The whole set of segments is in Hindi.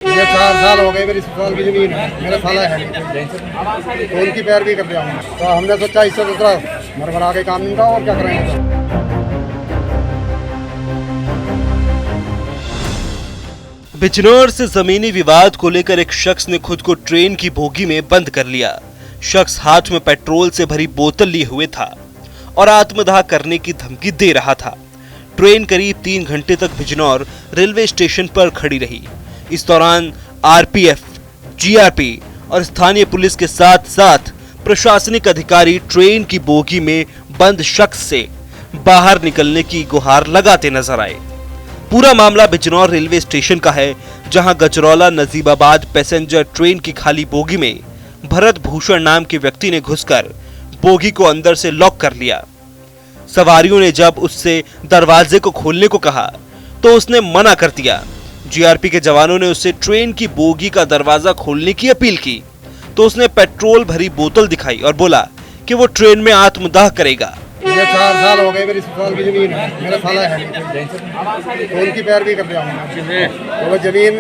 ये 4 साल हो गए मेरी ससुराल की जमीन है, मेरा साला है नहीं, तो उनकी पैर भी कर दिया हमने। तो हमने सोचा इससे दूसरा मरमरा के काम नहीं था और क्या करेंगे। बिजनौर से जमीनी विवाद को लेकर एक शख्स ने खुद को ट्रेन की बोगी में बंद कर लिया। शख्स हाथ में पेट्रोल से भरी बोतल लिए हुए था और आत्मदाह करने की धमकी दे रहा था। ट्रेन करीब 3 घंटे तक बिजनौर रेलवे स्टेशन पर खड़ी रही। इस दौरान आरपीएफ, जीआरपी और स्थानीय पुलिस के साथ साथ प्रशासनिक अधिकारी ट्रेन की बोगी में बंद शख्स से बाहर निकलने की गुहार लगाते नजर आए। पूरा मामला बिजनौर रेलवे स्टेशन का है, जहां गजरौला नजीबाबाद पैसेंजर ट्रेन की खाली बोगी में भरत भूषण नाम के व्यक्ति ने घुसकर बोगी को अंदर से लॉक कर लिया। सवारियों ने जब उससे दरवाजे को खोलने को कहा तो उसने मना कर दिया। जीआरपी के जवानों ने उससे ट्रेन की बोगी का दरवाजा खोलने की अपील की तो उसने पेट्रोल भरी बोतल दिखाई और बोला कि वो ट्रेन में आत्मदाह करेगा। ये 4 साल हो गए मेरी ससुराल की जमीन है, मेरा साला है नहीं, तो उनकी पैर भी कर दिया हमने। तो वो जमीन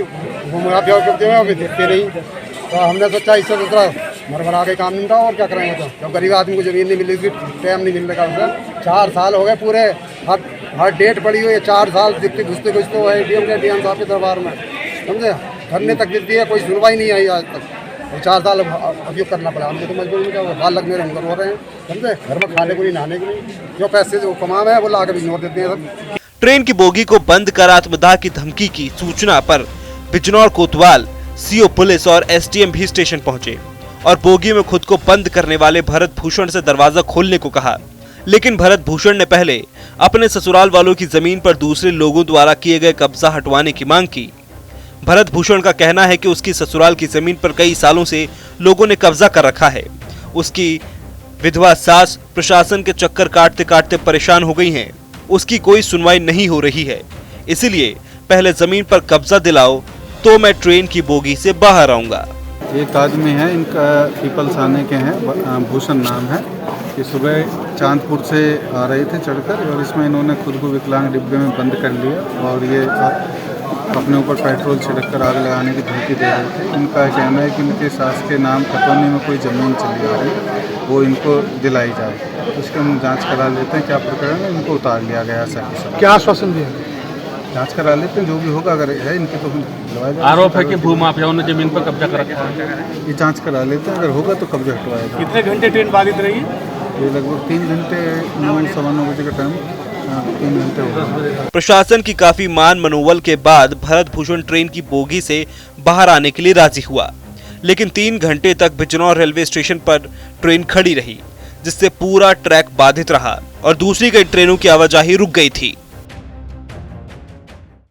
घुमा करते हुए देखते नहीं, तो हमने सोचा इससे दूसरा मरमरा के काम नहीं था और क्या करेंगे। तो जब गरीब आदमी को जमीन नहीं मिल रही, टाइम नहीं मिलने का उसे 4 साल हो गए पूरे, हर डेट पड़ी हुई है। 4 साल जितनी घुसते घुसते हुए एडीएम साहब के दरबार में, समझे, धरने तक गिरती है, कोई सुनवाई नहीं आई आज तक। 4 साल अभियोग करना पड़ा हमको, तो मजबूरी में क्या हुआ, बाल लगने हम करवा रहे हैं, समझे, घर में खाने को नहीं, नहाने को नहीं, जो पैसे जो कमा है वो ला के बिजनौर देते हैं सब। ट्रेन की बोगी को बंद कर आत्मदाह की धमकी की सूचना पर बिजनौर कोतवाल, सीओ पुलिस और एसडीएम भी स्टेशन पहुंचे और बोगी में खुद को बंद करने वाले भरत भूषण से दरवाजा खोलने को कहा। लेकिन भरत भूषण ने पहले अपने ससुराल वालों की जमीन पर दूसरे लोगों द्वारा किए गए कब्जा हटवाने की मांग की। भरत भूषण का कहना है कि उसकी ससुराल की जमीन पर कई सालों से लोगों ने कब्जा कर रखा है। उसकी विधवा सास प्रशासन के चक्कर काटते काटते परेशान हो गई हैं। उसकी कोई सुनवाई नहीं हो रही है, इसलिए पहले जमीन पर कब्जा दिलाओ तो मैं ट्रेन की बोगी से बाहर आऊंगा। एक आदमी है, इनका पीपल्स आने के हैं, भूषण नाम है। ये सुबह चांदपुर से आ रहे थे चढ़कर और इसमें इन्होंने खुद को विकलांग डिब्बे में बंद कर लिया और ये अपने ऊपर पेट्रोल छिड़क कर आग लगाने की धमकी दे रहे थे। इनका कहना है कि इनके सास के नाम खतौनी में कोई ज़मीन चली आ रही है, वो इनको दिलाई जाए। उसके हम जांच करा लेते हैं क्या प्रकरण है, इनको उतार लिया गया है। क्या आश्वासन दिया? जांच करा लेते हैं, जो भी होगा अगर है इनके तो दिलवाया जाएगा। आरोप है कि भूमाफियाओं ने जमीन पर कब्जा कर रखा है। ये जांच करा लेते हैं, अगर होगा तो कब्जा हटवाया जाएगा। कितने घंटे ट्रेन बाधित रही? ये लगभग 3 घंटे, 9-9 बजे का टाइम, 3 घंटे हो गए। प्रशासन की काफी मान मनोबल के बाद भरत भूषण ट्रेन की बोगी से बाहर आने के लिए राजी हुआ, लेकिन 3 घंटे तक बिजनौर रेलवे स्टेशन पर ट्रेन खड़ी रही, जिससे पूरा ट्रैक बाधित रहा और दूसरी कई ट्रेनों की आवाजाही रुक गई थी।